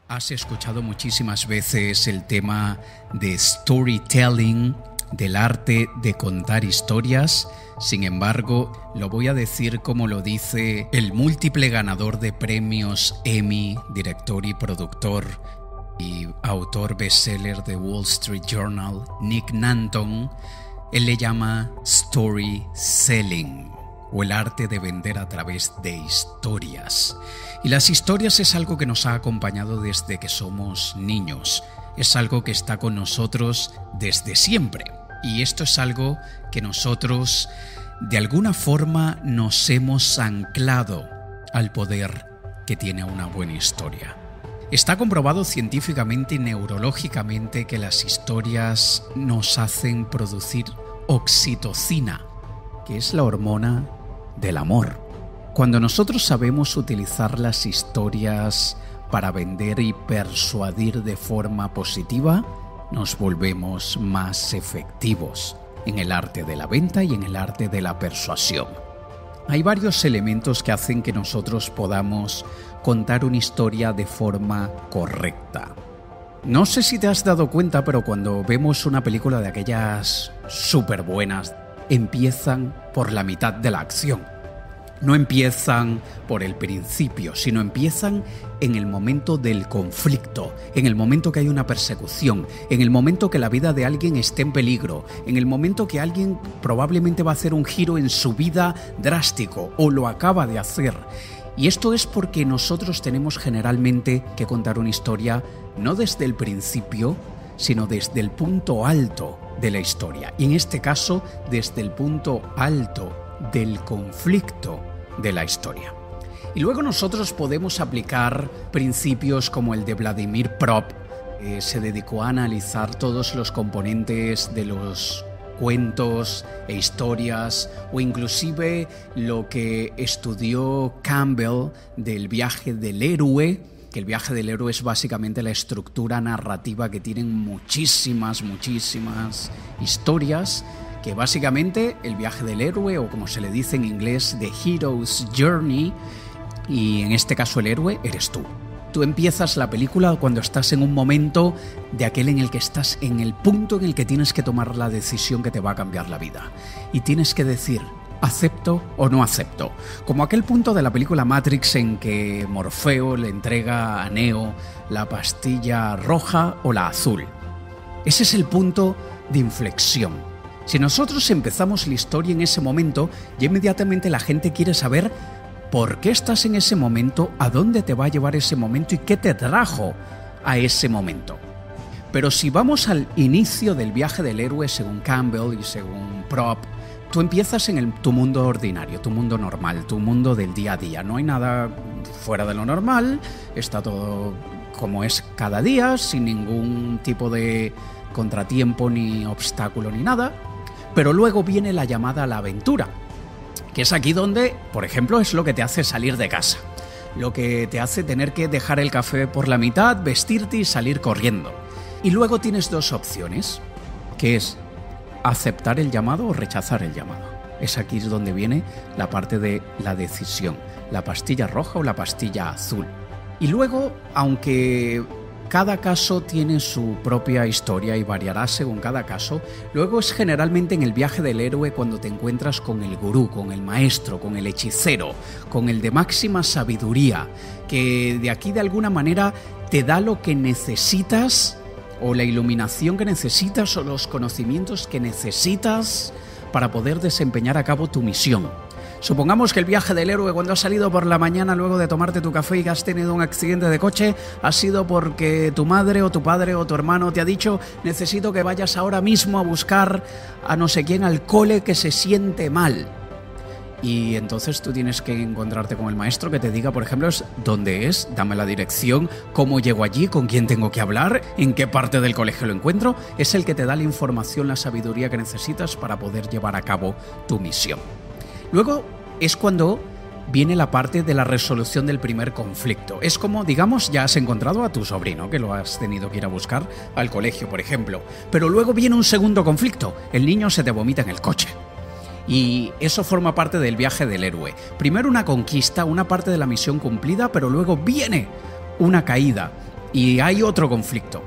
Has escuchado muchísimas veces el tema de storytelling, del arte de contar historias. Sin embargo, lo voy a decir como lo dice el múltiple ganador de premios Emmy, director y productor y autor bestseller de Wall Street Journal, Nick Nanton. Él le llama storytelling, o el arte de vender a través de historias. Y las historias es algo que nos ha acompañado desde que somos niños. Es algo que está con nosotros desde siempre. Y esto es algo que nosotros, de alguna forma, nos hemos anclado al poder que tiene una buena historia. Está comprobado científicamente y neurológicamente que las historias nos hacen producir oxitocina, que es la hormona del amor. Cuando nosotros sabemos utilizar las historias para vender y persuadir de forma positiva, nos volvemos más efectivos en el arte de la venta y en el arte de la persuasión. Hay varios elementos que hacen que nosotros podamos contar una historia de forma correcta. No sé si te has dado cuenta, pero cuando vemos una película de aquellas súper buenas, empiezan por la mitad de la acción. No empiezan por el principio, sino empiezan en el momento del conflicto, en el momento que hay una persecución, en el momento que la vida de alguien esté en peligro, en el momento que alguien probablemente va a hacer un giro en su vida drástico o lo acaba de hacer. Y esto es porque nosotros tenemos generalmente que contar una historia no desde el principio, sino desde el punto alto de la historia. Y en este caso, desde el punto alto del conflicto de la historia. Y luego nosotros podemos aplicar principios como el de Vladimir Prop, que se dedicó a analizar todos los componentes de los cuentos e historias, o inclusive lo que estudió Campbell del viaje del héroe, que el viaje del héroe es básicamente la estructura narrativa que tienen muchísimas historias, que básicamente el viaje del héroe, o como se le dice en inglés, The Hero's Journey, y en este caso el héroe eres tú. Tú empiezas la película cuando estás en un momento de aquel en el que estás en el punto en el que tienes que tomar la decisión que te va a cambiar la vida. Y tienes que decir, ¿acepto o no acepto? Como aquel punto de la película Matrix en que Morfeo le entrega a Neo la pastilla roja o la azul. Ese es el punto de inflexión. Si nosotros empezamos la historia en ese momento, ya inmediatamente la gente quiere saber por qué estás en ese momento, a dónde te va a llevar ese momento y qué te trajo a ese momento. Pero si vamos al inicio del viaje del héroe, según Campbell y según Prop, tú empiezas en tu mundo ordinario, tu mundo normal, tu mundo del día a día. No hay nada fuera de lo normal, está todo como es cada día, sin ningún tipo de contratiempo ni obstáculo ni nada. Pero luego viene la llamada a la aventura, que es aquí donde, por ejemplo, es lo que te hace salir de casa, lo que te hace tener que dejar el café por la mitad, vestirte y salir corriendo. Y luego tienes dos opciones, que es aceptar el llamado o rechazar el llamado. Es aquí donde viene la parte de la decisión, la pastilla roja o la pastilla azul. Y luego, aunque cada caso tiene su propia historia y variará según cada caso, luego es generalmente en el viaje del héroe cuando te encuentras con el gurú, con el maestro, con el hechicero, con el de máxima sabiduría, que de aquí de alguna manera te da lo que necesitas, o la iluminación que necesitas, o los conocimientos que necesitas para poder desempeñar a cabo tu misión. Supongamos que el viaje del héroe, cuando has salido por la mañana luego de tomarte tu café y has tenido un accidente de coche, ha sido porque tu madre o tu padre o tu hermano te ha dicho: necesito que vayas ahora mismo a buscar a no sé quién al cole que se siente mal. Y entonces tú tienes que encontrarte con el maestro que te diga, por ejemplo, dónde es, dame la dirección, cómo llego allí, con quién tengo que hablar, en qué parte del colegio lo encuentro. Es el que te da la información, la sabiduría que necesitas para poder llevar a cabo tu misión. Luego es cuando viene la parte de la resolución del primer conflicto. Es como, digamos, ya has encontrado a tu sobrino, que lo has tenido que ir a buscar al colegio, por ejemplo. Pero luego viene un segundo conflicto. El niño se te vomita en el coche. Y eso forma parte del viaje del héroe. Primero una conquista, una parte de la misión cumplida, pero luego viene una caída. y hay otro conflicto.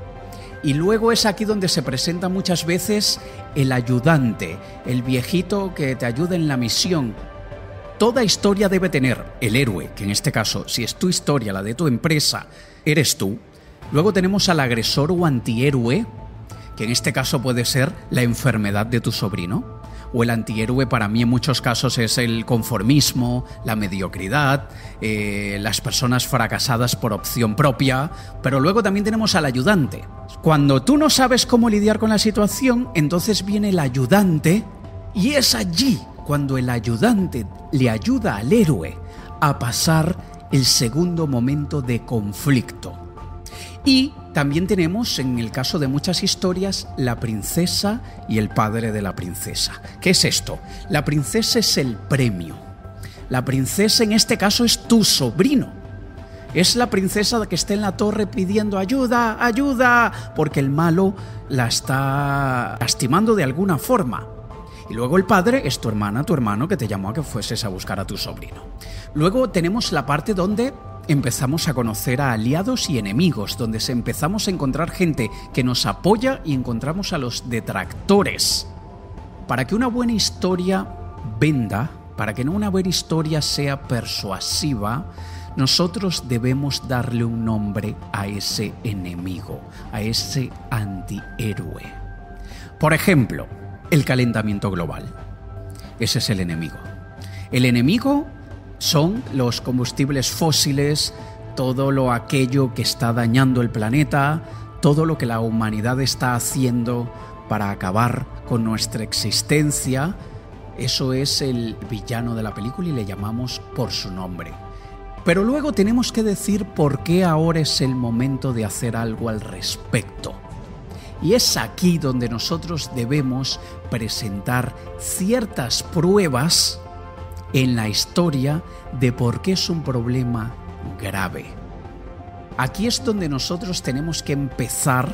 Y luego es aquí donde se presenta muchas veces el ayudante, el viejito que te ayuda en la misión. Toda historia debe tener el héroe, que en este caso, si es tu historia, la de tu empresa, eres tú. Luego tenemos al agresor o antihéroe, que en este caso puede ser la enfermedad de tu sobrino. O el antihéroe para mí en muchos casos es el conformismo, la mediocridad, las personas fracasadas por opción propia. Pero luego también tenemos al ayudante. Cuando tú no sabes cómo lidiar con la situación, entonces viene el ayudante y es allí cuando el ayudante le ayuda al héroe a pasar el segundo momento de conflicto. Y también tenemos, en el caso de muchas historias, la princesa y el padre de la princesa. ¿Qué es esto? La princesa es el premio. La princesa en este caso es tu sobrino. Es la princesa que está en la torre pidiendo ayuda, ayuda, porque el malo la está lastimando de alguna forma. Y luego el padre es tu hermana, tu hermano que te llamó a que fueses a buscar a tu sobrino. Luego tenemos la parte donde empezamos a conocer a aliados y enemigos, donde empezamos a encontrar gente que nos apoya y encontramos a los detractores. Para que una buena historia venda, para que una buena historia sea persuasiva, nosotros debemos darle un nombre a ese enemigo, a ese antihéroe. Por ejemplo, el calentamiento global. Ese es el enemigo. El enemigo son los combustibles fósiles, todo aquello que está dañando el planeta, todo lo que la humanidad está haciendo para acabar con nuestra existencia. Eso es el villano de la película y le llamamos por su nombre. Pero luego tenemos que decir por qué ahora es el momento de hacer algo al respecto. Y es aquí donde nosotros debemos presentar ciertas pruebas en la historia de por qué es un problema grave. Aquí es donde nosotros tenemos que empezar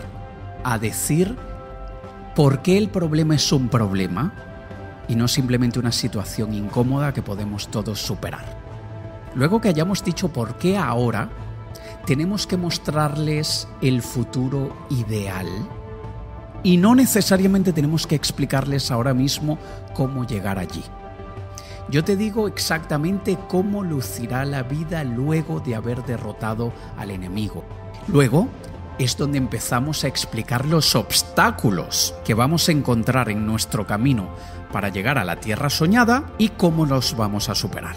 a decir por qué el problema es un problema y no simplemente una situación incómoda que podemos todos superar. Luego que hayamos dicho por qué ahora, tenemos que mostrarles el futuro ideal y no necesariamente tenemos que explicarles ahora mismo cómo llegar allí. Yo te digo exactamente cómo lucirá la vida luego de haber derrotado al enemigo. Luego es donde empezamos a explicar los obstáculos que vamos a encontrar en nuestro camino para llegar a la tierra soñada y cómo los vamos a superar.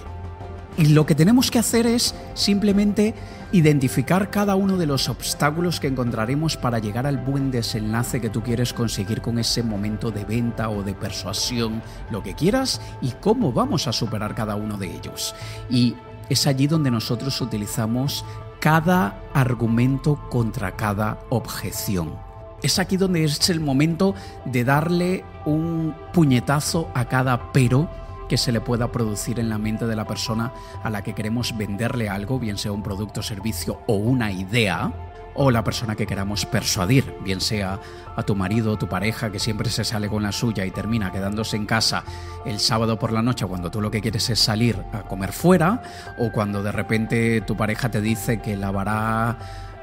Y lo que tenemos que hacer es simplemente identificar cada uno de los obstáculos que encontraremos para llegar al buen desenlace que tú quieres conseguir con ese momento de venta o de persuasión, lo que quieras, y cómo vamos a superar cada uno de ellos. Y es allí donde nosotros utilizamos cada argumento contra cada objeción. Es aquí donde es el momento de darle un puñetazo a cada pero que se le pueda producir en la mente de la persona a la que queremos venderle algo, bien sea un producto, servicio o una idea, o la persona que queramos persuadir, bien sea a tu marido o tu pareja que siempre se sale con la suya y termina quedándose en casa el sábado por la noche cuando tú lo que quieres es salir a comer fuera, o cuando de repente tu pareja te dice que lavará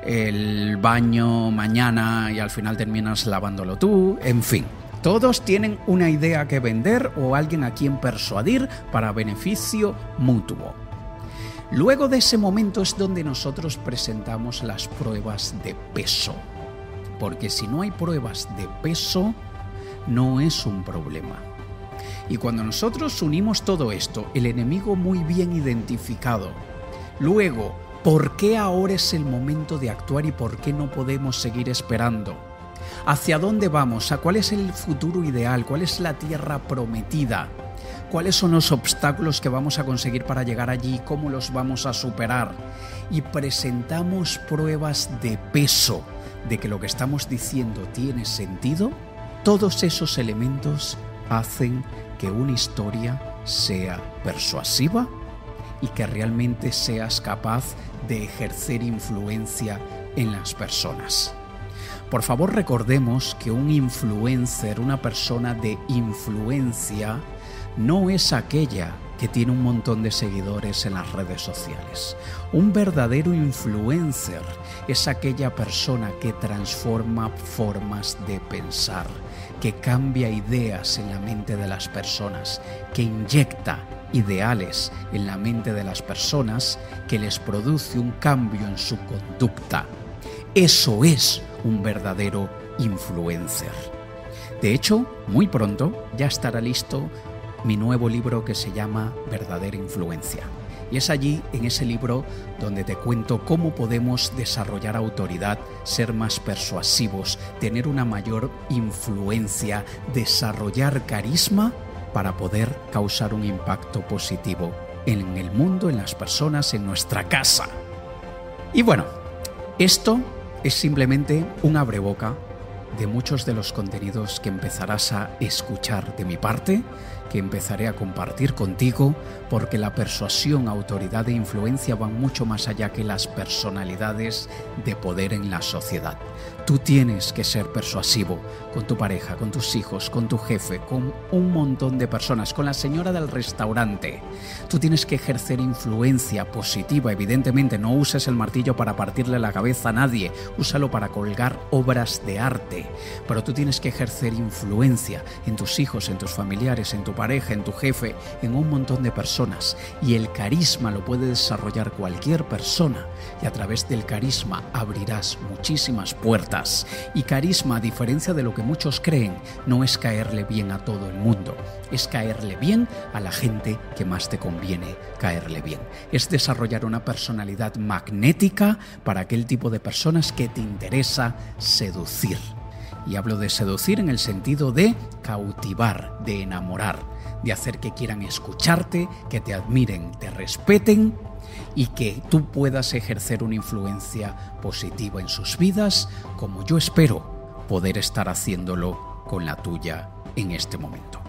el baño mañana y al final terminas lavándolo tú, en fin. Todos tienen una idea que vender o alguien a quien persuadir para beneficio mutuo. Luego de ese momento es donde nosotros presentamos las pruebas de peso. Porque si no hay pruebas de peso, no es un problema. Y cuando nosotros unimos todo esto, el enemigo muy bien identificado, luego, ¿por qué ahora es el momento de actuar y por qué no podemos seguir esperando? ¿Hacia dónde vamos? ¿A cuál es el futuro ideal? ¿Cuál es la tierra prometida? ¿Cuáles son los obstáculos que vamos a conseguir para llegar allí? ¿Cómo los vamos a superar? Y presentamos pruebas de peso de que lo que estamos diciendo tiene sentido. Todos esos elementos hacen que una historia sea persuasiva y que realmente seas capaz de ejercer influencia en las personas. Por favor, recordemos que un influencer, una persona de influencia, no es aquella que tiene un montón de seguidores en las redes sociales. Un verdadero influencer es aquella persona que transforma formas de pensar, que cambia ideas en la mente de las personas, que inyecta ideales en la mente de las personas, que les produce un cambio en su conducta. Eso es un verdadero influencer. De hecho, muy pronto ya estará listo mi nuevo libro que se llama Verdadera Influencia. Y es allí, en ese libro, donde te cuento cómo podemos desarrollar autoridad, ser más persuasivos, tener una mayor influencia, desarrollar carisma para poder causar un impacto positivo en el mundo, en las personas, en nuestra casa. Y bueno, esto es simplemente un abreboca de muchos de los contenidos que empezarás a escuchar de mi parte, que empezaré a compartir contigo, porque la persuasión, autoridad e influencia van mucho más allá que las personalidades de poder en la sociedad. Tú tienes que ser persuasivo con tu pareja, con tus hijos, con tu jefe, con un montón de personas, con la señora del restaurante. Tú tienes que ejercer influencia positiva. Evidentemente, no uses el martillo para partirle la cabeza a nadie, úsalo para colgar obras de arte. Pero tú tienes que ejercer influencia en tus hijos, en tus familiares, en tu pareja, en tu jefe, en un montón de personas. Y el carisma lo puede desarrollar cualquier persona. Y a través del carisma abrirás muchísimas puertas. Y carisma, a diferencia de lo que muchos creen, no es caerle bien a todo el mundo. Es caerle bien a la gente que más te conviene caerle bien. Es desarrollar una personalidad magnética para aquel tipo de personas que te interesa seducir. Y hablo de seducir en el sentido de cautivar, de enamorar, de hacer que quieran escucharte, que te admiren, te respeten y que tú puedas ejercer una influencia positiva en sus vidas, como yo espero poder estar haciéndolo con la tuya en este momento.